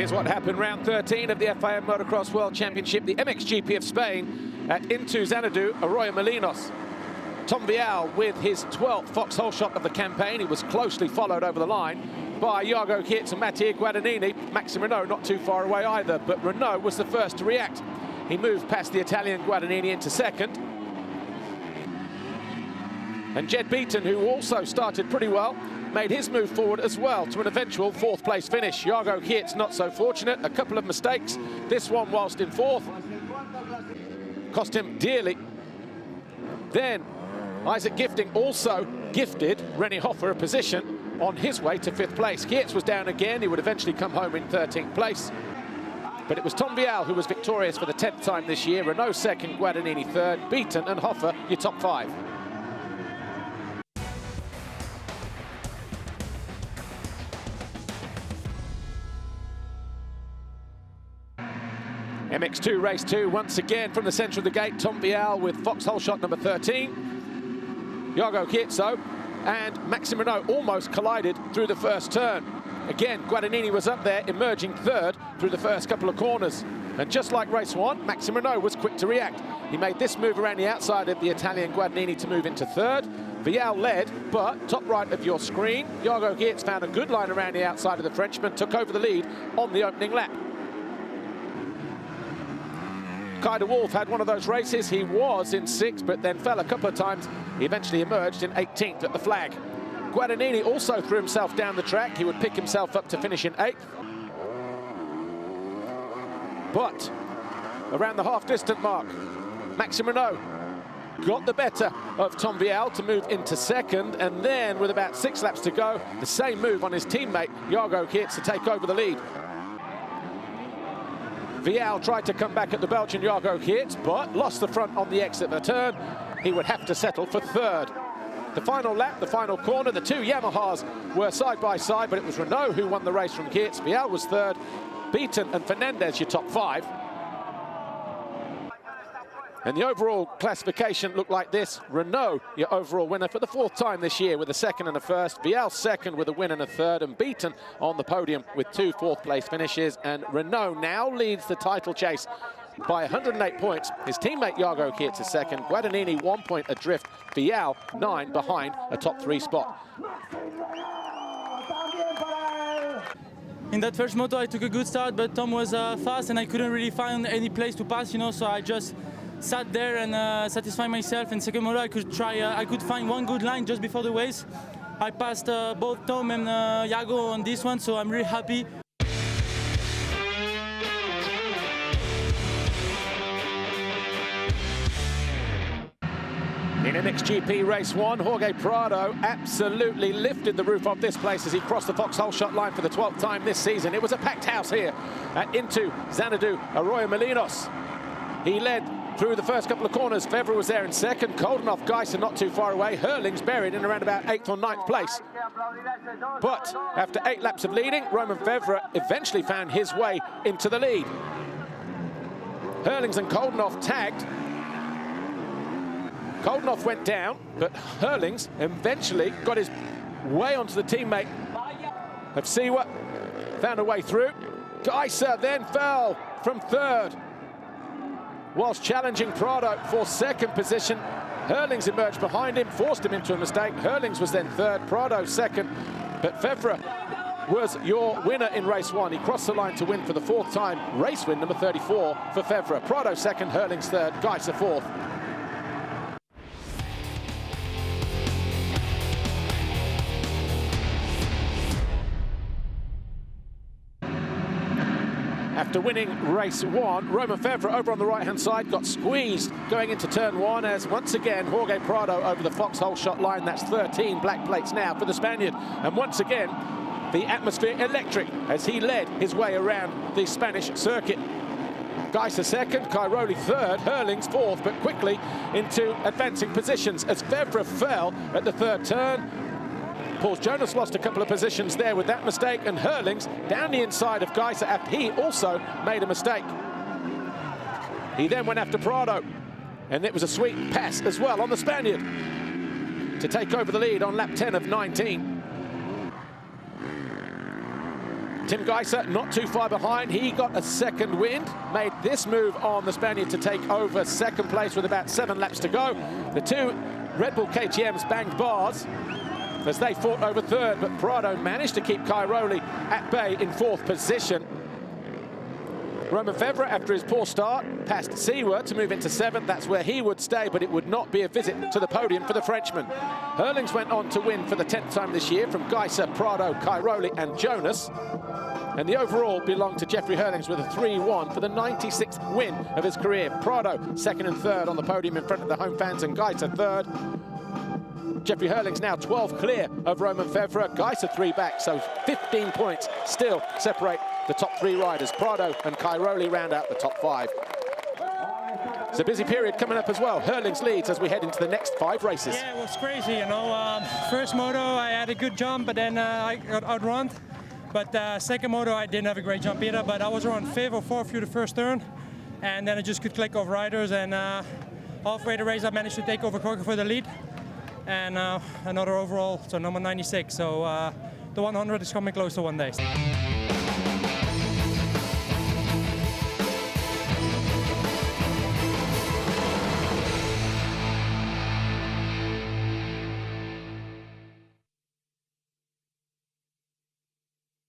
Here's what happened round 13 of the FIM Motocross World Championship, the MXGP of Spain at Into Xanadu, Arroyo Molinos. Tom Vial with his 12th foxhole shot of the campaign. He was closely followed over the line by Jago Geerts and Mattia Guadagnini. Maxime Renaux not too far away either, but Renaux was the first to react. He moved past the Italian Guadagnini into second. And Jed Beaton, who also started pretty well, made his move forward as well to an eventual fourth place finish. Jago Geerts not so fortunate, a couple of mistakes. This one whilst in fourth cost him dearly. Then Isaac Gifting also gifted Rennie Hoffer a position on his way to fifth place. Geerts was down again. He would eventually come home in 13th place. But it was Tom Vial who was victorious for the 10th time this year. Renaux second, Guadagnini third, Beaton and Hoffer your top five. MX2 race 2 once again from the centre of the gate. Tom Vial with foxhole shot number 13. Jago Geerts and Maxime Renaux almost collided through the first turn. Again, Guadagnini was up there, emerging third through the first couple of corners. And just like race 1, Maxime Renaux was quick to react. He made this move around the outside of the Italian Guadagnini to move into third. Vial led, but top right of your screen, Jago Geerts found a good line around the outside of the Frenchman, took over the lead on the opening lap. Kai de Wolf had one of those races. He was in 6th, but then fell a couple of times. He eventually emerged in 18th at the flag. Guadagnini also threw himself down the track. He would pick himself up to finish in 8th. But around the half-distant mark, Maxime Renaux got the better of Tom Vial to move into second, and then with about 6 laps to go, the same move on his teammate, Jago Geerts, to take over the lead. Vial tried to come back at the Belgian Jago Geerts, but lost the front on the exit of the turn. He would have to settle for third. The final lap, the final corner, the two Yamahas were side by side, but it was Renaux who won the race from Geerts. Vial was third. Beaton and Fernandez your top 5. And the overall classification looked like this. Renaux, your overall winner for the 4th time this year with a 2nd and a 1st. Vial second with a win and a 3rd. And Beaton on the podium with 2 4th place finishes. And Renaux now leads the title chase by 108 points. His teammate Jago Geerts is second. Guadagnini 1 point adrift. Vial 9 behind a top 3 spot. In that first moto, I took a good start, but Tom was fast and I couldn't really find any place to pass, you know, so I just sat there and satisfied myself. In second moto, I could find one good line just before the race. I passed both Tom and Jago on this one, so I'm really happy. In MXGP race 1, Jorge Prado absolutely lifted the roof of this place as he crossed the foxhole shot line for the 12th time this season. It was a packed house here at Into Xanadu, Arroyo Molinos. He led through the first couple of corners. Fevre was there in second. Koldenhoff, Geiser not too far away. Hurling's buried in around about 8th or 9th place. But after 8 laps of leading, Romain Fevre eventually found his way into the lead. Hurlings and Koldenhoff tagged. Koldenhoff went down, but Hurlings eventually got his way onto the teammate of Siwa, found a way through. Geiser then fell from 3rd, whilst challenging Prado for 2nd position. Hurlings emerged behind him, forced him into a mistake. Hurlings was then 3rd, Prado 2nd, but Fevre was your winner in race 1. He crossed the line to win for the 4th time, race win number 34 for Fevre. Prado 2nd, Hurlings 3rd, Geiser 4th. After winning race 1, Romain Fevre over on the right-hand side got squeezed going into turn 1 as once again Jorge Prado over the foxhole shot line. That's 13 black plates now for the Spaniard. And once again, the atmosphere electric as he led his way around the Spanish circuit. Geiser 2nd, Cairoli 3rd, Hurlings 4th, but quickly into advancing positions as Fevre fell at the 3rd turn. Paul Jonas lost a couple of positions there with that mistake, and Hurlings down the inside of Geiser after he also made a mistake. He then went after Prado, and it was a sweet pass as well on the Spaniard to take over the lead on lap 10 of 19. Tim Geiser not too far behind. He got a second wind, made this move on the Spaniard to take over second place with about 7 laps to go. The two Red Bull KTMs banged bars as they fought over third, but Prado managed to keep Cairoli at bay in 4th position. Romain Febvre, after his poor start, passed Seaward to move into 7th. That's where he would stay, but it would not be a visit to the podium for the Frenchman. Herlings went on to win for the 10th time this year from Geiser, Prado, Cairoli and Jonas. And the overall belonged to Jeffrey Herlings with a 3-1 for the 96th win of his career. Prado 2nd and 3rd on the podium in front of the home fans, and Geiser 3rd. Jeffrey Herlings now 12 clear of Romain Febvre. Geiser 3 back, so 15 points still separate the top 3 riders. Prado and Cairoli round out the top 5. It's a busy period coming up as well. Herlings leads as we head into the next 5 races. Yeah, it was crazy, you know. First moto, I had a good jump, but then I got outrun. But second moto, I didn't have a great jump either, but I was around 5th or 4th through the first turn. And then I just could click off riders, and halfway the race, I managed to take over Corker for the lead. And another overall, so number 96. So the 100 is coming close to one day.